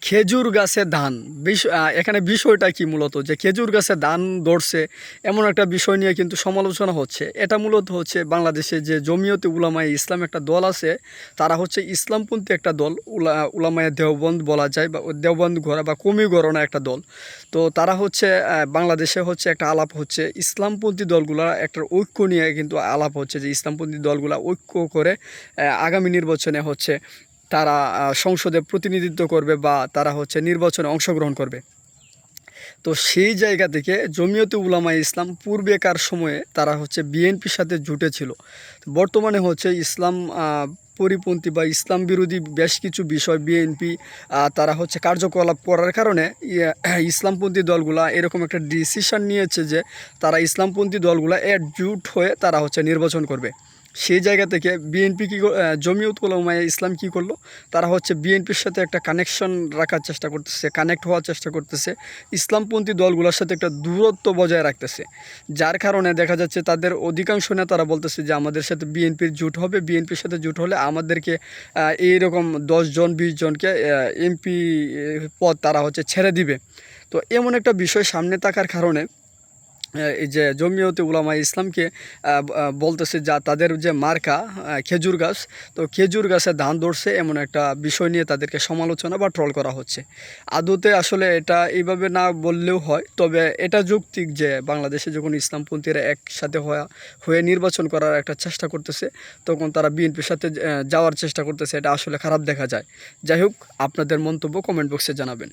খেজুর গাছে ধান এখানে বিষয়টা কি মূলত যে খেজুর গাছে ধান ধরছে এমন একটা বিষয় নিয়ে কিন্তু সমালোচনা হচ্ছে। এটা মূলত হচ্ছে বাংলাদেশে যে জমিয়তে উলামায়ে ইসলাম একটা দল আছে, তারা হচ্ছে ইসলামপন্থী একটা দল, উলামায়ে দেওবন্দ বলা যায়, বা দেওবন্দ ঘোরা বা কমি গণনা একটা দল। তো তারা হচ্ছে বাংলাদেশে হচ্ছে একটা আলাপ হচ্ছে ইসলামপন্থী দলগুলা একটা ঐক্য নিয়ে কিন্তু আলাপ হচ্ছে যে ইসলামপন্থী দলগুলা ঐক্য করে আগামী নির্বাচনে হচ্ছে তারা সংসদে প্রতিনিধিত্ব করবে বা তারা হচ্ছে নির্বাচনে অংশগ্রহণ করবে। তো সেই জায়গা থেকে জমিয়তে উলামায়ে ইসলাম পূর্বেকার সময়ে তারা হচ্ছে বিএনপির সাথে জুটেছিল। বর্তমানে হচ্ছে ইসলাম পরিপন্থী বা ইসলাম বিরোধী বেশ কিছু বিষয় বিএনপি তারা হচ্ছে কার্যকলাপ করার কারণে ইসলামপন্থী দলগুলা এরকম একটা ডিসিশন নিয়েছে যে তারা ইসলামপন্থী দলগুলা একজুট হয়ে তারা হচ্ছে নির্বাচন করবে। সেই জায়গা থেকে বিএনপি জমিয়ত উলামায়ে ইসলাম কী করলো, তারা হচ্ছে বিএনপির সাথে একটা কানেকশন রাখার চেষ্টা করতেছে, কানেক্ট হওয়ার চেষ্টা করতেছে, ইসলামপন্থী দলগুলোর সাথে একটা দূরত্ব বজায় রাখতেছে। যার কারণে দেখা যাচ্ছে তাদের অধিকাংশ নেতারা বলতেছে যে আমাদের সাথে বিএনপির জোট হবে, বিএনপির সাথে জোট হলে আমাদেরকে এইরকম 10 জন 20 জনকে এমপি পদ তারা হচ্ছে ছেড়ে দিবে। তো এমন একটা বিষয় সামনে থাকার কারণে এই যে জমিয়তে উলামায়ে ইসলামকে বলতেছে যা তাদের যে মার্কা খেজুর গাছ, তো খেজুর গাছে ধান ধরছে এমন একটা বিষয় নিয়ে তাদেরকে সমালোচনা বা ট্রল করা হচ্ছে। আদতে আসলে এটা এইভাবে না বললেও হয়, তবে এটা যৌক্তিক যে বাংলাদেশে যখন ইসলামপন্থীরা একসাথে হয়ে নির্বাচন করার একটা চেষ্টা করতেছে, তখন তারা বিএনপির সাথে যাওয়ার চেষ্টা করতেছে, এটা আসলে খারাপ দেখা যায়। যাই হোক, আপনাদের মন্তব্য কমেন্ট বক্সে জানাবেন।